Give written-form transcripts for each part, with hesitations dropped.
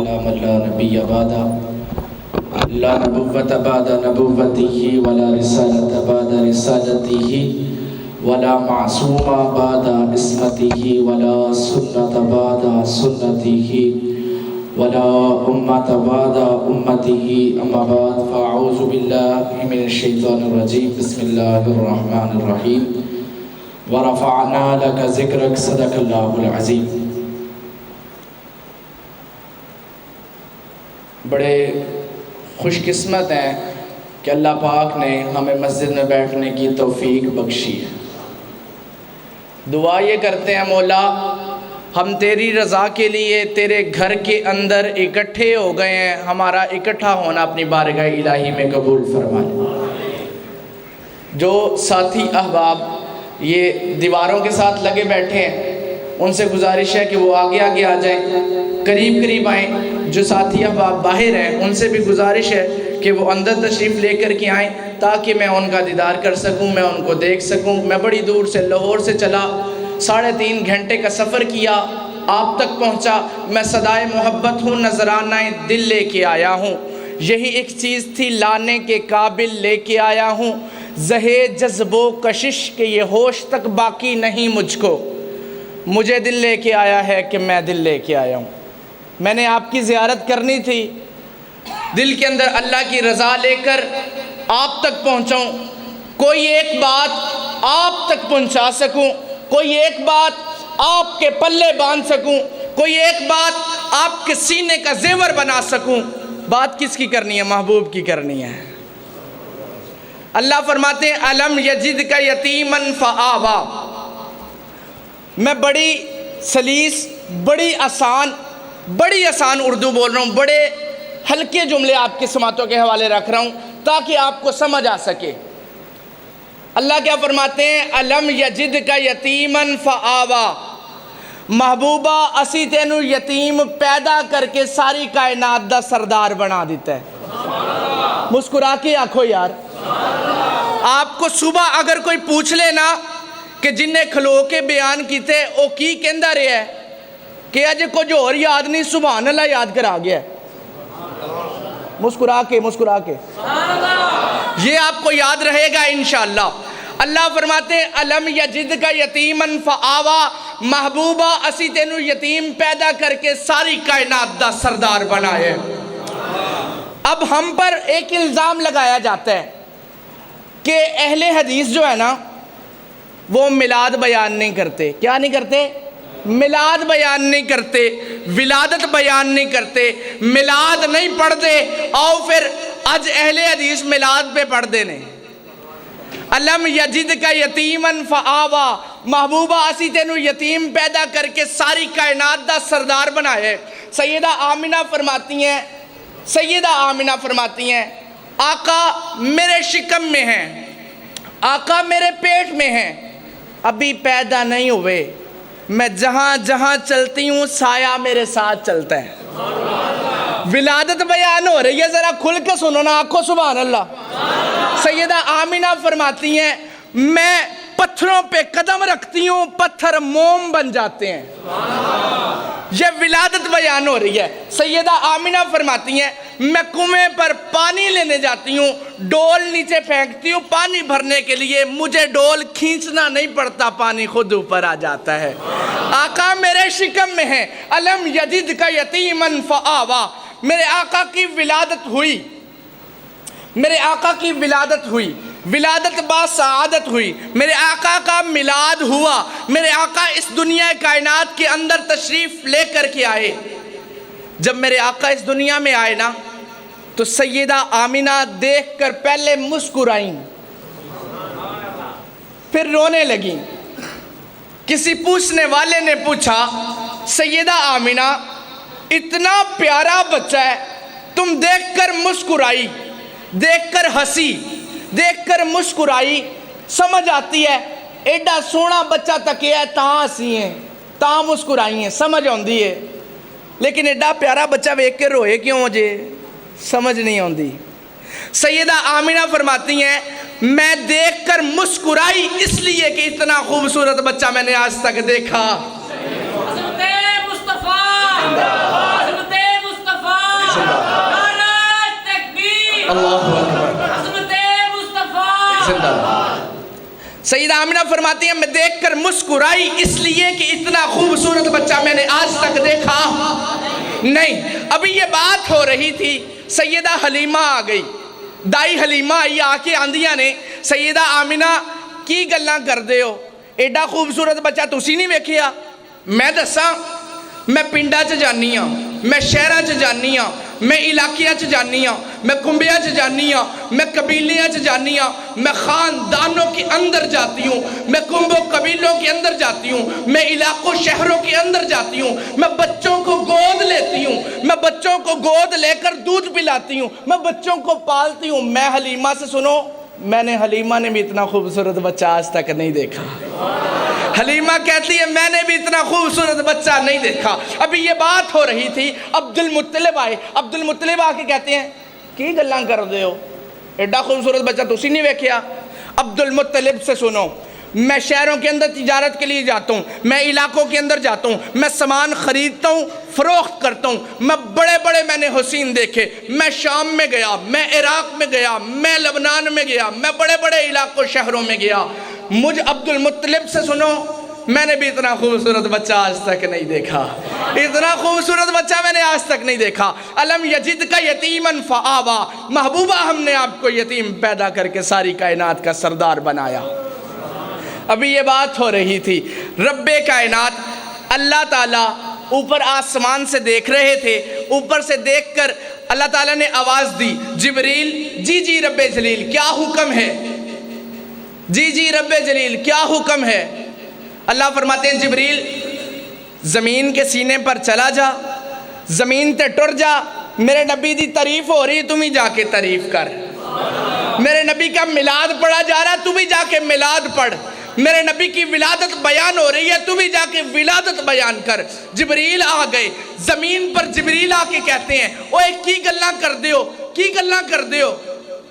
على من لا نبي بعده لا نبوة بعد نبوته ولا رسالة بعد رسالته ولا معصوم بعد عصمته ولا سنة بعد سنته ولا أمة بعد أمته أما بعد فأعوذ بالله من الشيطان الرجيم بسم الله الرحمن الرحيم ورفعنا لك ذكرك صدق الله العظيم۔ بڑے خوش قسمت ہیں کہ اللہ پاک نے ہمیں مسجد میں بیٹھنے کی توفیق بخشی ہے۔ دعا یہ کرتے ہیں مولا ہم تیری رضا کے لیے تیرے گھر کے اندر اکٹھے ہو گئے ہیں، ہمارا اکٹھا ہونا اپنی بارگاہ الہی میں قبول فرما لے۔ جو ساتھی احباب یہ دیواروں کے ساتھ لگے بیٹھے ہیں ان سے گزارش ہے کہ وہ آگے آگے آ جائیں، قریب قریب آئیں۔ جو ساتھی احباب باہر ہیں ان سے بھی گزارش ہے کہ وہ اندر تشریف لے کر کے آئیں تاکہ میں ان کا دیدار کر سکوں، میں ان کو دیکھ سکوں۔ میں بڑی دور سے لاہور سے چلا، 3.5 گھنٹے کا سفر کیا، آپ تک پہنچا۔ میں صدائے محبت ہوں، نذرانہ دل لے کے آیا ہوں، یہی ایک چیز تھی لانے کے قابل لے کے آیا ہوں، زہے جذب و کشش کہ یہ ہوش تک باقی نہیں مجھ کو، مجھے دل لے کے آیا ہے کہ میں دل لے کے آیا ہوں۔ میں نے آپ کی زیارت کرنی تھی، دل کے اندر اللہ کی رضا لے کر آپ تک پہنچاؤں، کوئی ایک بات آپ تک پہنچا سکوں، کوئی ایک بات آپ کے پلے باندھ سکوں، کوئی ایک بات آپ کے سینے کا زیور بنا سکوں۔ بات کس کی کرنی ہے؟ محبوب کی کرنی ہے۔ اللہ فرماتے ہیں الم یجدک یتیما فآویٰ۔ میں بڑی سلیس، بڑی آسان اردو بول رہا ہوں، بڑے ہلکے جملے آپ کے سماعتوں کے حوالے رکھ رہا ہوں تاکہ آپ کو سمجھ آ سکے۔ اللہ کیا فرماتے ہیں؟ الم یجدک یتیما فآویٰ، محبوبہ اسی تینو یتیم پیدا کر کے ساری کائنات دا سردار بنا دیتا ہے۔ مسکرا کے آکھو یار۔ آپ کو صبح اگر کوئی پوچھ لے نا کہ جن نے کھلو کے بیان کیتے او کی کہندہ رہے ہے کہ اجے کچھ اور یاد نہیں، سبحان اللہ یاد کر آ گیا ہے۔ مسکرا کے یہ آپ کو یاد رہے گا انشاءاللہ۔ اللہ فرماتے ہیں الم یجدک یتیما فآویٰ، محبوبہ اسی تینو یتیم پیدا کر کے ساری کائنات دا سردار بنائے۔ اب ہم پر ایک الزام لگایا جاتا ہے کہ اہل حدیث جو ہے نا وہ میلاد بیان نہیں کرتے۔ کیا نہیں کرتے؟ میلاد بیان نہیں کرتے، ولادت بیان نہیں کرتے، میلاد نہیں پڑھتے۔ آؤ پھر اج اہل حدیث میلاد پہ پڑھ دینے۔ الم یجدک یتیما فآویٰ، محبوبہ اسی تینو یتیم پیدا کر کے ساری کائنات دا سردار بنائے۔ سیدہ آمنہ فرماتی ہیں آقا میرے شکم میں ہیں، آقا میرے پیٹ میں ہیں، ابھی پیدا نہیں ہوئے، میں جہاں جہاں چلتی ہوں سایہ میرے ساتھ چلتا ہے۔ ولادت بیان ہو رہی ہے، ذرا کھل کے سنو نا، آنکھوں سبحان اللہ۔ سیدہ آمنہ فرماتی ہیں میں پتھروں پہ قدم رکھتی ہوں، پتھر موم بن جاتے ہیں۔ یہ ولادت بیان ہو رہی ہے۔ سیدہ آمنہ فرماتی ہیں میں کنویں پر پانی لینے جاتی ہوں، ڈول نیچے پھینکتی ہوں پانی بھرنے کے لیے، مجھے ڈول کھینچنا نہیں پڑتا، پانی خود اوپر آ جاتا ہے۔ آقا میرے شکم میں ہیں، الم یجدک یتیما فآویٰ، میرے آقا کی ولادت ہوئی، ولادت با سعادت ہوئی، میرے آقا کا میلاد ہوا، میرے آقا اس دنیا کائنات کے اندر تشریف لے کر کے آئے۔ جب میرے آقا اس دنیا میں آئے نا تو سیدہ آمنہ دیکھ کر پہلے مسکرائیں، پھر رونے لگیں۔ کسی پوچھنے والے نے پوچھا سیدہ آمنہ اتنا پیارا بچہ ہے، تم دیکھ کر مسکرائی، دیکھ کر ہنسی، دیکھ کر مسکرائی، سمجھ آتی ہے ایڈا سونا بچہ تکیا ہے تاں ہنسی ہیں تاں مسکرائی ہیں، سمجھ آندی ہے، لیکن ایڈا پیارا بچہ ویکھ کے روئے کیوں مجھے سمجھ نہیں آندی۔ سیدہ آمنہ فرماتی ہیں میں دیکھ کر مسکرائی اس لیے کہ اتنا خوبصورت بچہ میں نے آج تک دیکھا۔ اللہ اکبر، عظمت مصطفیٰ زندہ باد۔ سیدہ آمینہ فرماتی ہیں میں دیکھ کر مسکرائی اس لیے کہ اتنا خوبصورت بچہ میں نے آج تک دیکھا نہیں۔ ابھی یہ بات ہو رہی تھی، سیدہ حلیمہ آ گئی، دائی حلیمہ آئی، آ کے آندیاں نے سیدہ آمینہ کی گلاں کر دے ہو، ایڈا خوبصورت بچہ تسی نہیں ویکھیا؟ میں دساں، میں پنڈا چ جانی ہاں، میں شہرہ چ جانی ہاں، میں علاقیاں چ جانی ہاں، میں کنبیاں چ جانی ہاں، میں قبیلیاں چ جانی ہاں، میں خاندانوں کے اندر جاتی ہوں، میں کنبوں قبیلوں کے اندر جاتی ہوں، میں علاقوں شہروں کے اندر جاتی ہوں، میں بچوں کو گود لیتی ہوں، میں بچوں کو گود لے کر دودھ پلاتی ہوں، میں بچوں کو پالتی ہوں۔ میں حلیمہ سے سنو، میں نے حلیمہ نے بھی اتنا خوبصورت بچہ آج تک نہیں دیکھا۔ حلیمہ کہتی ہے میں نے بھی اتنا خوبصورت بچہ نہیں دیکھا۔ ابھی یہ بات ہو رہی تھی، عبد المطلب آئے، عبد المطلب آ کے کہتے ہیں کی گلاں کر دے ہو، ایڈا خوبصورت بچہ تسی نہیں ویکھیا؟ عبد المطلب سے سنو، میں شہروں کے اندر تجارت کے لیے جاتا ہوں، میں علاقوں کے اندر جاتا ہوں، میں سامان خریدتا ہوں، فروخت کرتا ہوں، میں بڑے بڑے میں نے حسین دیکھے، میں شام میں گیا، میں عراق میں گیا، میں لبنان میں گیا، میں بڑے بڑے علاقوں شہروں میں گیا۔ مجھ عبد المطلب سے سنو، میں نے بھی اتنا خوبصورت بچہ آج تک نہیں دیکھا، اتنا خوبصورت بچہ میں نے آج تک نہیں دیکھا۔ الم یجد کا یتیمن فآوا، محبوبہ ہم نے آپ کو یتیم پیدا کر کے ساری کائنات کا سردار بنایا۔ ابھی یہ بات ہو رہی تھی، رب کائنات اللہ تعالیٰ اوپر آسمان سے دیکھ رہے تھے، اوپر سے دیکھ کر اللہ تعالیٰ نے آواز دی، جبریل جی جی رب جلیل کیا حکم ہے، جی جی رب جلیل کیا حکم ہے؟ اللہ فرماتے ہیں جبریل زمین کے سینے پر چلا جا، زمین تے ٹر جا، میرے نبی دی تعریف ہو رہی تم ہی جا کے تعریف کر، میرے نبی کا میلاد پڑھا جا رہا تم ہی جا کے میلاد پڑھ، میرے نبی کی ولادت بیان ہو رہی ہے تم ہی جا کے ولادت بیان کر۔ جبریل آ گئے زمین پر، جبریل آ کے کہتے ہیں اوے کی گلاں کر دے ہو، کی گلاں کر دے ہو،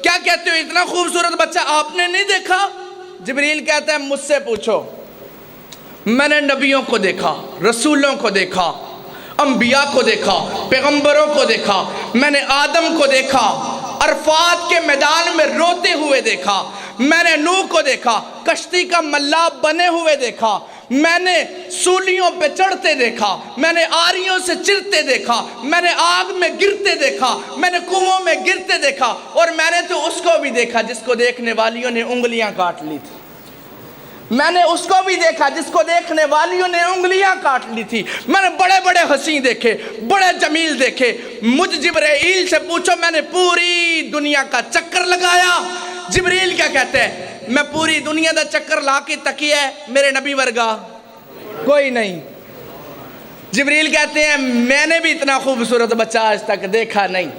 کیا کہتے ہو، اتنا خوبصورت بچہ آپ نے نہیں دیکھا؟ جبریل کہتا ہے مجھ سے پوچھو، میں نے نبیوں کو دیکھا، رسولوں کو دیکھا، انبیاء کو دیکھا، پیغمبروں کو دیکھا، میں نے آدم کو دیکھا، عرفات کے میدان میں روتے ہوئے دیکھا، میں نے نوح کو دیکھا، کشتی کا ملا بنے ہوئے دیکھا، میں نے سولیوں پہ چڑھتے دیکھا، میں نے آریوں سے چرتے دیکھا، میں نے آگ میں گرتے دیکھا، میں نے کنووں میں گرتے دیکھا، اور میں نے تو اس کو بھی دیکھا جس کو دیکھنے والیوں نے انگلیاں کاٹ لی تھی، میں نے اس کو بھی دیکھا جس کو دیکھنے والیوں نے انگلیاں کاٹ لی تھی، میں نے بڑے بڑے حسین دیکھے، بڑے جمیل دیکھے۔ مجھ جبرائیل سے پوچھو میں نے پوری دنیا کا چکر لگایا۔ جبریل کیا کہتے ہیں؟ میں پوری دنیا دا چکر لا کے تکیہ ہے، میرے نبی ورگا کوئی نہیں۔ جبریل کہتے ہیں میں نے بھی اتنا خوبصورت بچہ آج تک دیکھا نہیں۔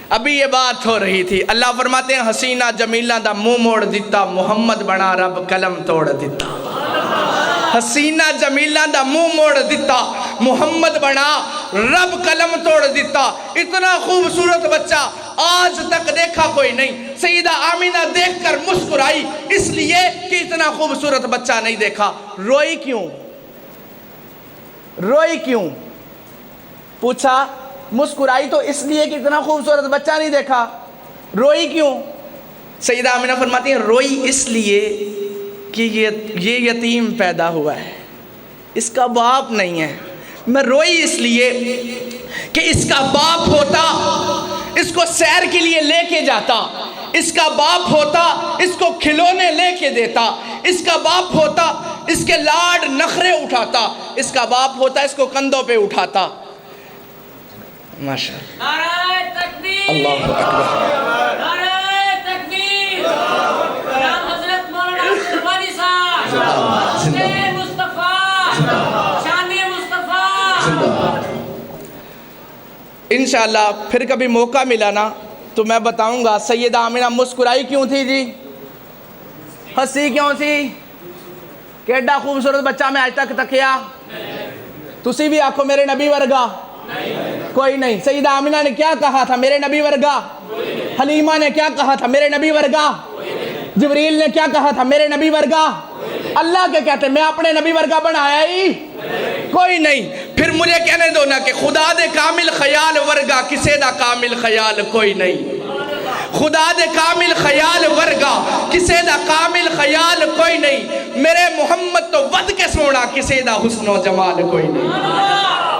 ابھی یہ بات ہو رہی تھی، اللہ فرماتے ہیں حسینہ جمیلہ دا منہ موڑ دیتا، محمد بنا رب قلم توڑ دیتا۔ حسینہ جمیلہ دا منہ موڑ دیتا، محمد بنا رب قلم توڑ دیتا۔ اتنا خوبصورت بچہ آج تک دیکھا کوئی نہیں۔ سیدہ آمینہ دیکھ کر مسکرائی اس لیے کہ اتنا خوبصورت بچہ نہیں دیکھا۔ روئی کیوں؟ روئی کیوں؟ پوچھا مسکرائی تو اس لیے کہ اتنا خوبصورت بچہ نہیں دیکھا، روئی کیوں؟ سیدہ آمینہ فرماتی ہیں روئی اس لیے کہ یہ یتیم پیدا ہوا ہے، اس کا باپ نہیں ہے۔ میں روئی اس لیے کہ اس کا باپ ہوتا اس کو سیر کے لیے لے کے جاتا، اس کا باپ ہوتا اس کو کھلونے لے کے دیتا، اس کا باپ ہوتا اس کے لاڈ نخرے اٹھاتا، اس کا باپ ہوتا اس کو کندھوں پہ اٹھاتا۔ ماشاءاللہ، نعرہ تکبیر، اللہ اکبر، نعرہ تکبیر، جناب حضرت مولانا عبدالغنی صاحب، شان مصطفیٰ، شان مصطفیٰ۔ انشاءاللہ پھر کبھی موقع ملا نا تو میں بتاؤں گا سیدہ آمینہ مسکرائی کیوں تھی جی، ہنسی کیوں تھی، کہ ایڈا خوبصورت بچہ میں آج تک تکیا۔ تسی بھی آکھو میرے نبی ورگا کوئی نہیں۔ سیدہ آمینہ نے کیا کہا تھا؟ میرے نبی ورگا۔ حلیمہ نے کیا کہا تھا؟ میرے نبی ورگا۔ جبریل نے کیا کہا تھا؟ میرے نبی ورگا۔ اللہ کے کہتے میں اپنے نبی ورگا بنایا ہی کوئی نہیں۔ پھر مجھے کہنے دو نا کہ خدا دے کامل خیال ورگا کسے دا کامل خیال کوئی نہیں۔ خدا دے کامل خیال ورگا کسے دا کامل خیال کوئی نہیں، میرے محمد تو ود کے سونا کسے دا حسن و جمال کوئی نہیں۔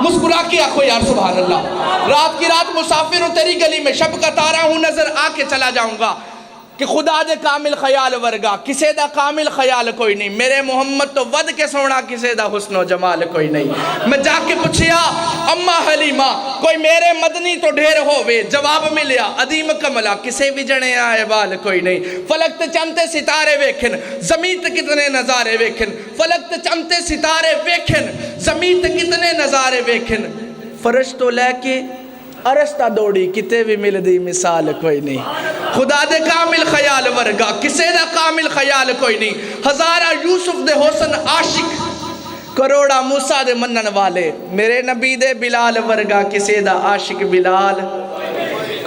مسکرا کے آخو یار سبحان اللہ۔ رات کی رات مسافر ہوں تیری گلی میں، شب کا تارا ہوں نظر آ کے چلا جاؤں گا کہ خدا دے کامل خیال ورگا کسے دا کامل خیال کوئی نہیں، میرے محمد تو ود کے سونا کسے دا حسن و جمال کوئی نہیں۔ میں جا کے پوچھیا اماں حلیمہ کوئی میرے مدنی تو ڈھیر ہووے، جواب ملیا عدیم کملا کسے وجنے آئے بال کوئی نہیں۔ فلک تے چمتے ستارے ویکھن، زمین تے کتنے نظارے ویکھن، فلک تے چمتے ستارے ویکھن، زمین تے کتنے نظارے ویکھن، فرش تو لے کے ارستا دوڑی کتے بھی مل دی مثال کوئی نہیں۔ خدا دے کامل خیال ورگا کسے دا کامل خیال کوئی نہیں۔ ہزارہ یوسف دے حسن عاشق، کروڑا موسیٰ دے منن والے، میرے نبی دے بلال ورگا کسے دا عاشق بلال